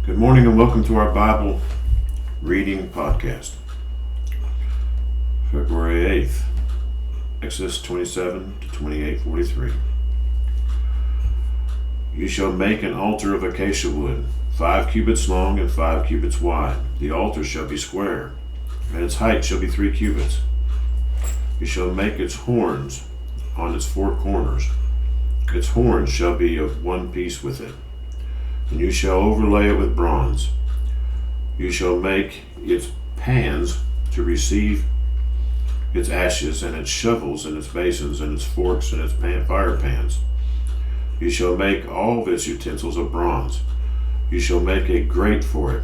Good morning and welcome to our Bible reading podcast. February 8th, Exodus 27 to 28:43. You shall make an altar of acacia wood, 5 cubits long and 5 cubits wide. The altar shall be square, and its height shall be 3 cubits. You shall make its horns on its 4 corners. Its horns shall be of one piece with it, and you shall overlay it with bronze. You shall make its pans to receive its ashes, and its shovels, and its basins, and its forks, and its fire pans. You shall make all of its utensils of bronze. You shall make a grate for it,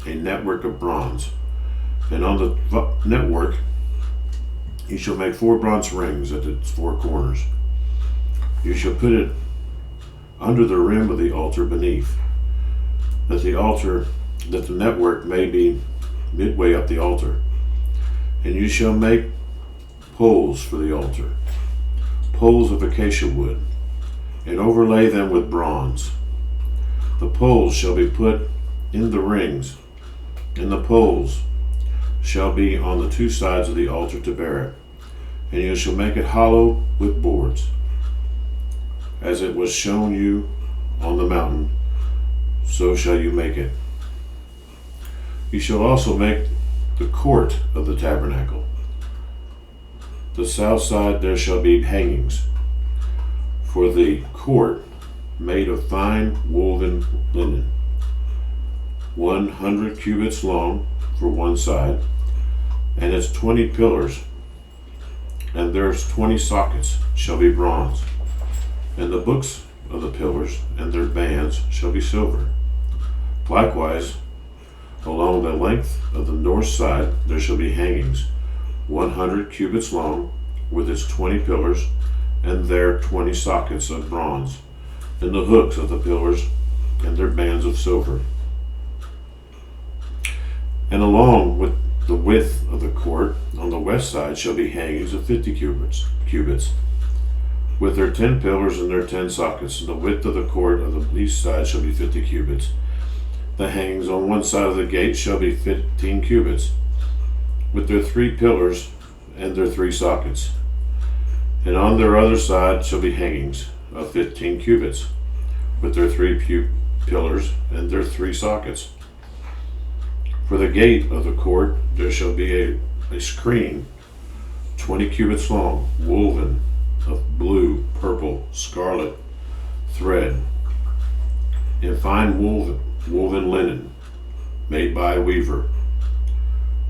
a network of bronze. And on the network you shall make 4 bronze rings at its 4 corners. You shall put it under the rim of the altar beneath, that the network may be midway up the altar. And you shall make poles for the altar, poles of acacia wood, and overlay them with bronze. The poles shall be put in the rings, and the poles shall be on the 2 sides of the altar to bear it. And you shall make it hollow with boards, as it was shown you on the mountain, so shall you make it. You shall also make the court of the tabernacle. The south side there shall be hangings for the court made of fine woven linen, 100 cubits long for one side, and its 20 pillars, and their 20 sockets shall be bronze. And the books of the pillars and their bands shall be silver. Likewise, along the length of the north side there shall be hangings, 100 cubits long, with its 20 pillars and their 20 sockets of bronze, and the hooks of the pillars and their bands of silver. And along with the width of the court on the west side shall be hangings of 50 cubits, with their 10 pillars and their 10 sockets. And the width of the court of the east side shall be 50 cubits. The hangings on one side of the gate shall be 15 cubits, with their 3 pillars and their 3 sockets. And on their other side shall be hangings of 15 cubits, with their 3 pillars and their 3 sockets. For the gate of the court there shall be a screen 20 cubits long, woven of blue, purple, scarlet thread, in fine woven linen, made by a weaver.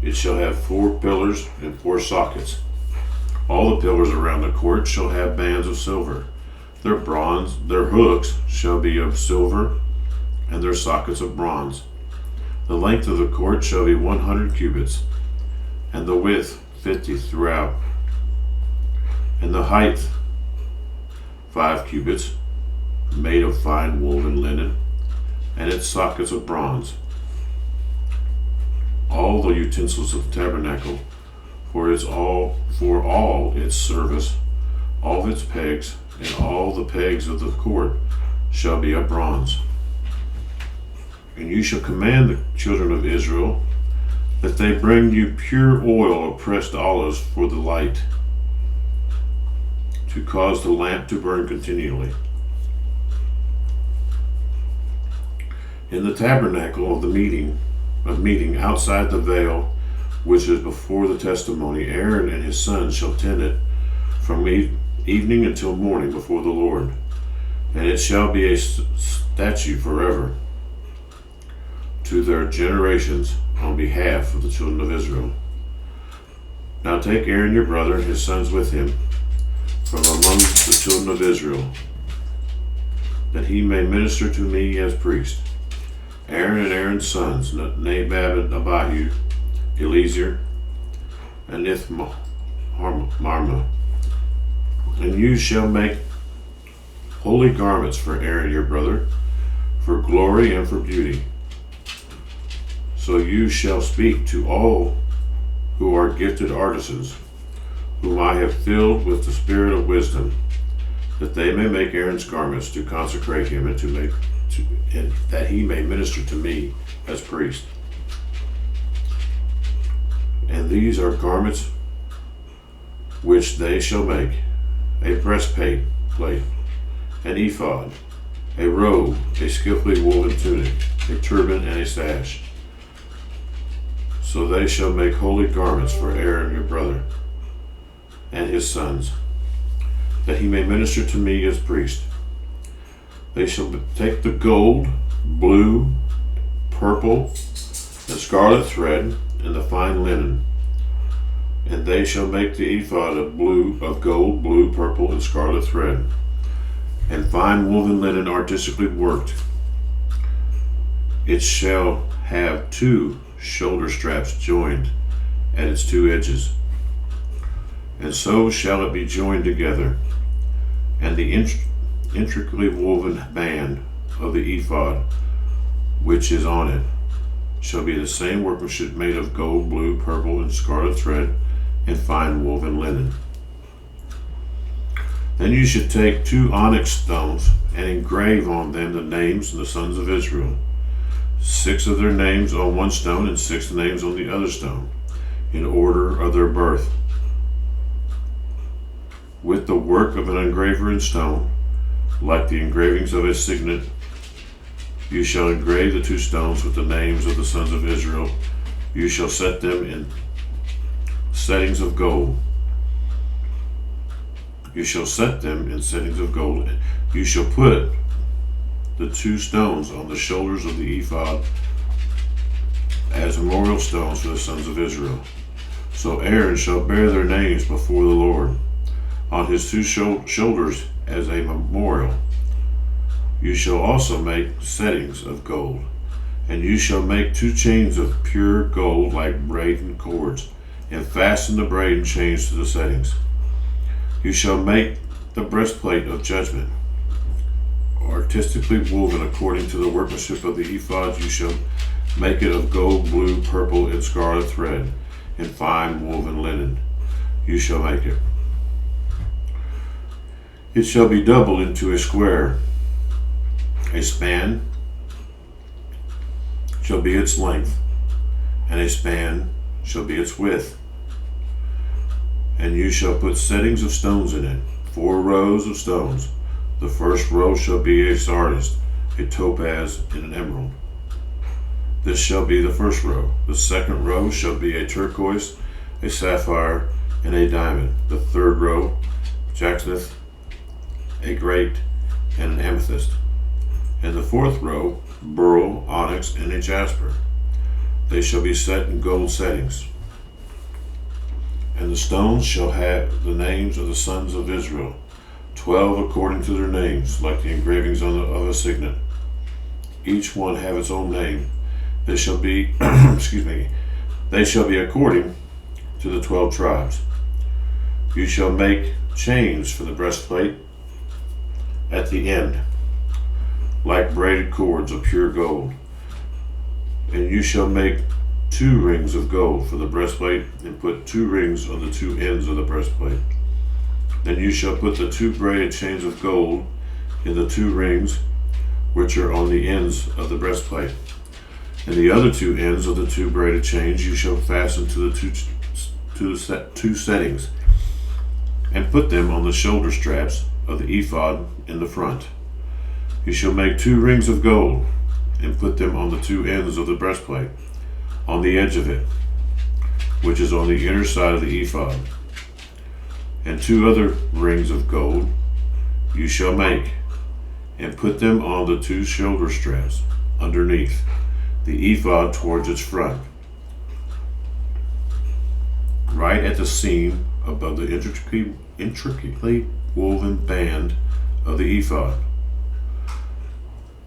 It shall have 4 pillars and 4 sockets. All the pillars around the court shall have bands of silver. Their hooks shall be of silver, and their sockets of bronze. The length of the court shall be 100 cubits, and the width 50 throughout, and the height 5 cubits, made of fine woven linen, and its sockets of bronze. All the utensils of the tabernacle, for all its service, all its pegs, and all the pegs of the court shall be of bronze. And you shall command the children of Israel that they bring you pure oil of pressed olives for the light, to cause the lamp to burn continually. In the tabernacle of meeting outside the veil which is before the testimony, Aaron and his sons shall tend it from evening until morning before the Lord, and it shall be a statute forever to their generations on behalf of the children of Israel. Now take Aaron your brother and his sons with him from among the children of Israel, that he may minister to me as priest. Aaron and Aaron's sons, Nadab and Abihu, Eleazar and Ithamar. And you shall make holy garments for Aaron your brother, for glory and for beauty. So you shall speak to all who are gifted artisans, whom I have filled with the spirit of wisdom, that they may make Aaron's garments to consecrate him and to and that he may minister to me as priest. And these are garments which they shall make: a breastplate, an ephod, a robe, a skillfully woven tunic, a turban, and a sash. So they shall make holy garments for Aaron your brother and his sons, that he may minister to me as priest. They shall take the gold, blue, purple, and scarlet thread, and the fine linen, and they shall make the ephod of gold, blue, purple, and scarlet thread, and fine woven linen artistically worked. It shall have 2 shoulder straps joined at its 2 edges, and so shall it be joined together. And the intricately woven band of the ephod, which is on it, shall be the same workmanship, made of gold, blue, purple, and scarlet thread, and fine woven linen. Then you should take 2 onyx stones and engrave on them the names of the sons of Israel, 6 of their names on one stone and 6 names on the other stone, in order of their birth. With the work of an engraver in stone, like the engravings of a signet, you shall engrave the 2 stones with the names of the sons of Israel. You shall set them in settings of gold. You shall set them in settings of gold. You shall put the 2 stones on the shoulders of the ephod as memorial stones for the sons of Israel. So Aaron shall bear their names before the Lord on his 2 shoulders as a memorial. You shall also make settings of gold, and you shall make 2 chains of pure gold like braided cords, and fasten the braid and chains to the settings. You shall make the breastplate of judgment, artistically woven according to the workmanship of the ephod. You shall make it of gold, blue, purple, and scarlet thread, and fine woven linen. You shall make it. It shall be doubled into a square. A span shall be its length, and a span shall be its width. And you shall put settings of stones in it, 4 rows of stones. The first row shall be a sardius, a topaz, and an emerald. This shall be the first row. The second row shall be a turquoise, a sapphire, and a diamond. The third row, jacinth, a great, and an amethyst. And the fourth row, beryl, onyx, and a jasper. They shall be set in gold settings. And the stones shall have the names of the sons of Israel, 12 according to their names, like the engravings of a signet. Each one have its own name. They shall be, they shall be according to the 12 tribes. You shall make chains for the breastplate at the end, like braided cords of pure gold. And you shall make 2 rings of gold for the breastplate, and put 2 rings on the 2 ends of the breastplate. Then you shall put the 2 braided chains of gold in the 2 rings which are on the ends of the breastplate. And the other 2 ends of the 2 braided chains you shall fasten to the 2 settings, and put them on the shoulder straps of the ephod in the front. You shall make 2 rings of gold, and put them on the 2 ends of the breastplate, on the edge of it, which is on the inner side of the ephod. And 2 other rings of gold you shall make, and put them on the 2 shoulder straps underneath the ephod towards its front, right at the seam above the intricately woven band of the ephod.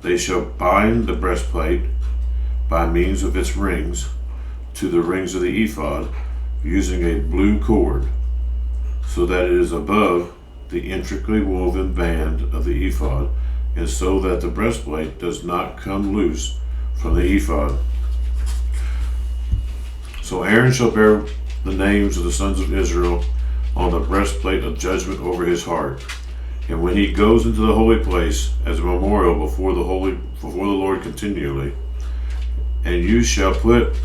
They shall bind the breastplate by means of its rings to the rings of the ephod, using a blue cord, so that it is above the intricately woven band of the ephod, and so that the breastplate does not come loose from the ephod. So Aaron shall bear the names of the sons of Israel on the breastplate of judgment over his heart, And when he goes into the holy place as a memorial before the Lord continually, and you shall put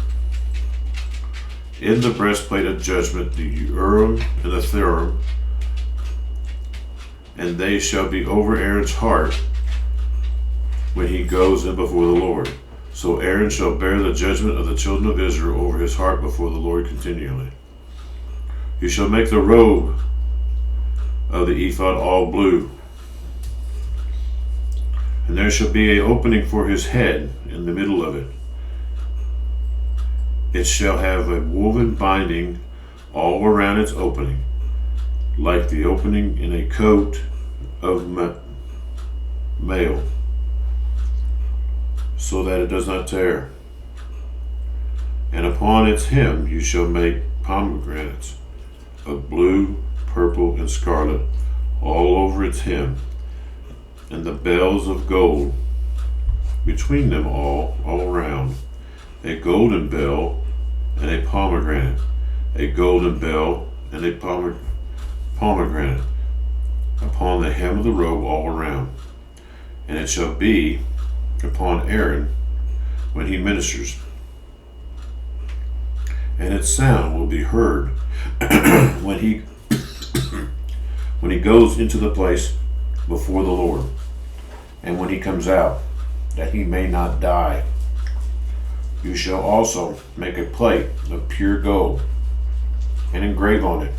in the breastplate of judgment the Urim and the Thummim, and they shall be over Aaron's heart when he goes in before the Lord. So Aaron shall bear the judgment of the children of Israel over his heart before the Lord continually. You shall make the robe of the ephod all blue, and there shall be an opening for his head in the middle of it. It shall have a woven binding all around its opening, like the opening in a coat of mail, so that it does not tear. And upon its hem you shall make pomegranates of blue, purple, and scarlet all over its hem, and the bells of gold between them all around, a golden bell and a pomegranate, a golden bell and a pomegranate upon the hem of the robe all around. And it shall be upon Aaron when he ministers, and its sound will be heard when he goes into the place before the Lord, and when he comes out, that he may not die. You shall also make a plate of pure gold, and engrave on it,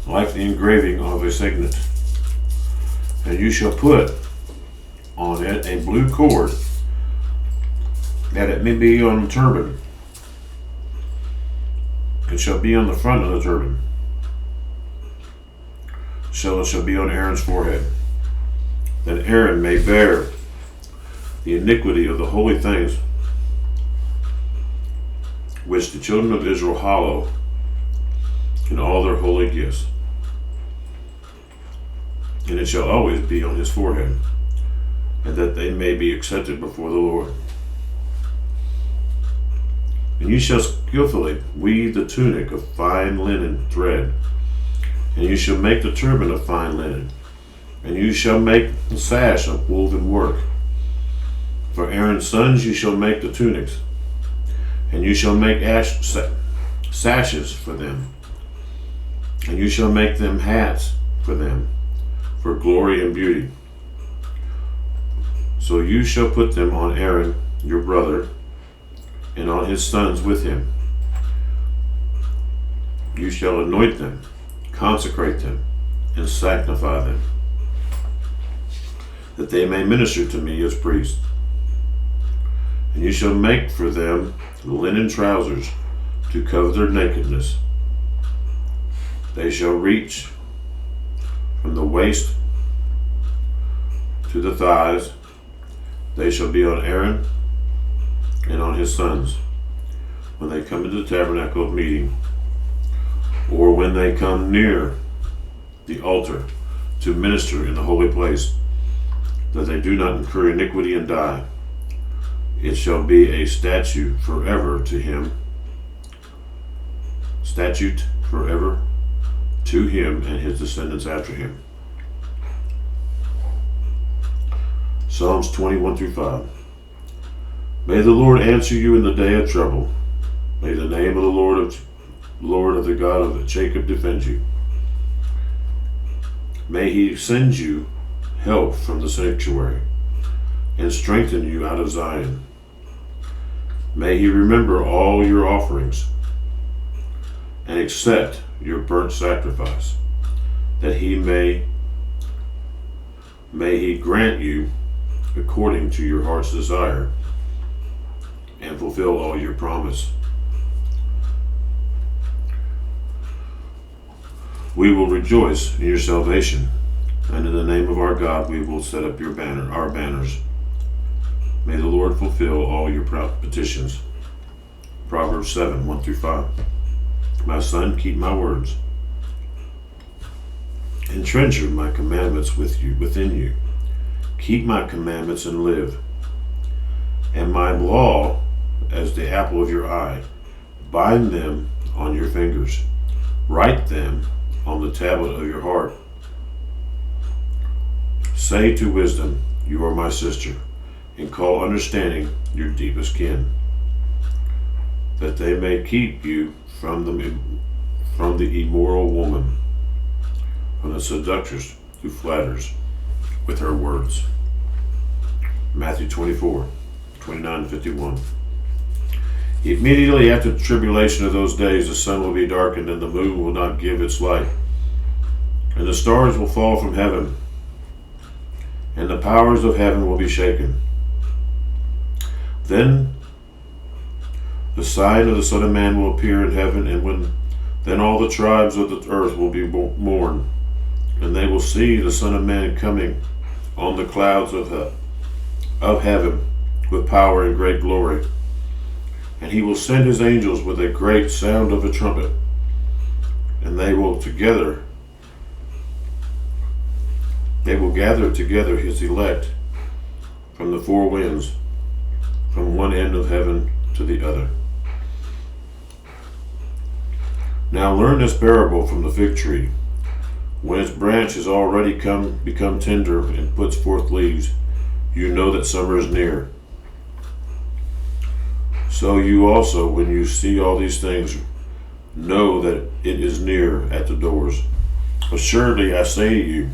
like the engraving of a signet. And you shall put on it a blue cord, that it may be on the turban. It shall be on the front of the turban. So it shall be on Aaron's forehead, that Aaron may bear the iniquity of the holy things which the children of Israel hallow in all their holy gifts. And it shall always be on his forehead, and that they may be accepted before the Lord. And you shall skillfully weave the tunic of fine linen thread, and you shall make the turban of fine linen, and you shall make the sash of woven work. For Aaron's sons you shall make the tunics, and you shall make sashes for them, and you shall make them hats for them, for glory and beauty. So you shall put them on Aaron your brother, and on his sons with him. You shall anoint them, consecrate them, and sanctify them, that they may minister to me as priests. And you shall make for them linen trousers to cover their nakedness. They shall reach from the waist to the thighs. They shall be on Aaron and on his sons when they come into the tabernacle of meeting, or when they come near the altar to minister in the holy place, that they do not incur iniquity and die. It shall be a statute forever to him, statute forever to him and his descendants after him. Psalms 21 through 5. May the Lord answer you in the day of trouble. May the name of the Lord of the God of Jacob defend you. May he send you help from the sanctuary and strengthen you out of Zion. May he remember all your offerings and accept your burnt sacrifice, that he may he grant you according to your heart's desire and fulfill all your promise. We will rejoice in your salvation, and in the name of our God we will set up our banners. May the Lord fulfill all your petitions. Proverbs 7, 1 through 5. My son, keep my words, and treasure my commandments within you. Keep my commandments and live, and my law as the apple of your eye. Bind them on your fingers. Write them on the tablet of your heart. Say to wisdom, you are my sister, and call understanding your deepest kin, that they may keep you from the immoral woman, from the seductress who flatters with her words. Matthew 24:29-51. Immediately after the tribulation of those days, the sun will be darkened, and the moon will not give its light, and the stars will fall from heaven, and the powers of heaven will be shaken. Then the sign of the Son of Man will appear in heaven, and then all the tribes of the earth will be mourned, and they will see the Son of Man coming on the clouds of heaven with power and great glory. And he will send his angels with a great sound of a trumpet, and they will gather together his elect from the four winds, from one end of heaven to the other. Now learn this parable from the fig tree. When its branch has already become tender and puts forth leaves, you know that summer is near. So you also, when you see all these things, know that it is near at the doors. Assuredly, I say to you,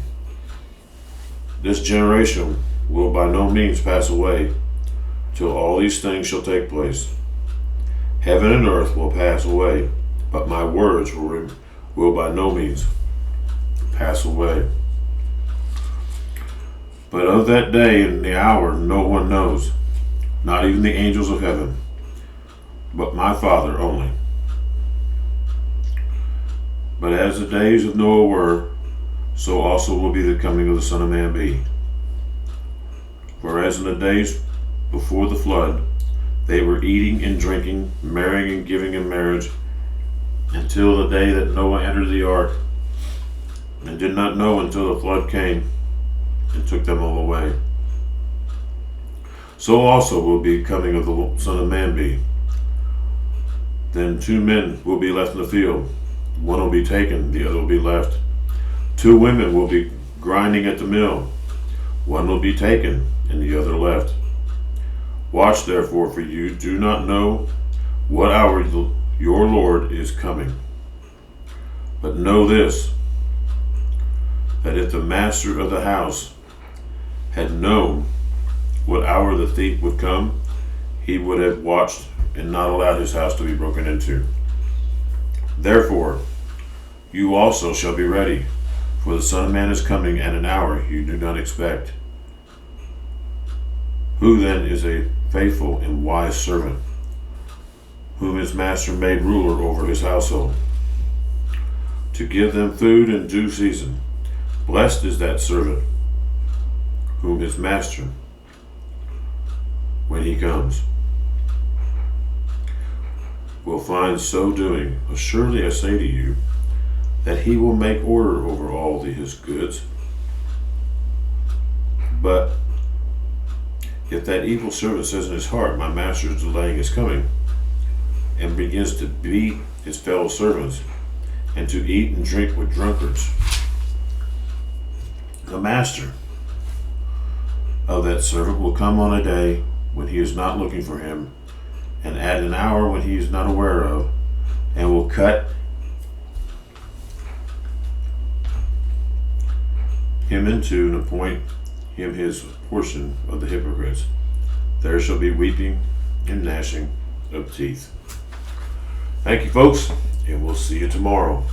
this generation will by no means pass away till all these things shall take place. Heaven and earth will pass away, but my words will by no means pass away. But of that day and the hour no one knows, not even the angels of heaven, but my Father only. But as the days of Noah were, so also will be the coming of the Son of Man be. For as in the days before the flood, they were eating and drinking, marrying and giving in marriage, until the day that Noah entered the ark, and did not know until the flood came and took them all away. So also will be coming of the Son of Man be. Then 2 men will be left in the field. One will be taken, the other will be left. 2 women will be grinding at the mill. One will be taken, and the other left. Watch therefore, for you do not know what hour your Lord is coming. But know this, that if the master of the house had known what hour the thief would come, he would have watched and not allowed his house to be broken into. Therefore, you also shall be ready, for the Son of Man is coming at an hour you do not expect. Who then is a faithful and wise servant, whom his master made ruler over his household, to give them food in due season? Blessed is that servant, whom his master, when he comes, will find so doing. Assuredly I say to you, that he will make order over all his goods. But if that evil servant says in his heart, my master is delaying his coming, and begins to beat his fellow servants, and to eat and drink with drunkards, the master of that servant will come on a day when he is not looking for him, and at an hour when he is not aware of, and will cut him in two, and appoint him his portion of the hypocrites. There shall be weeping and gnashing of teeth. Thank you, folks, and we'll see you tomorrow.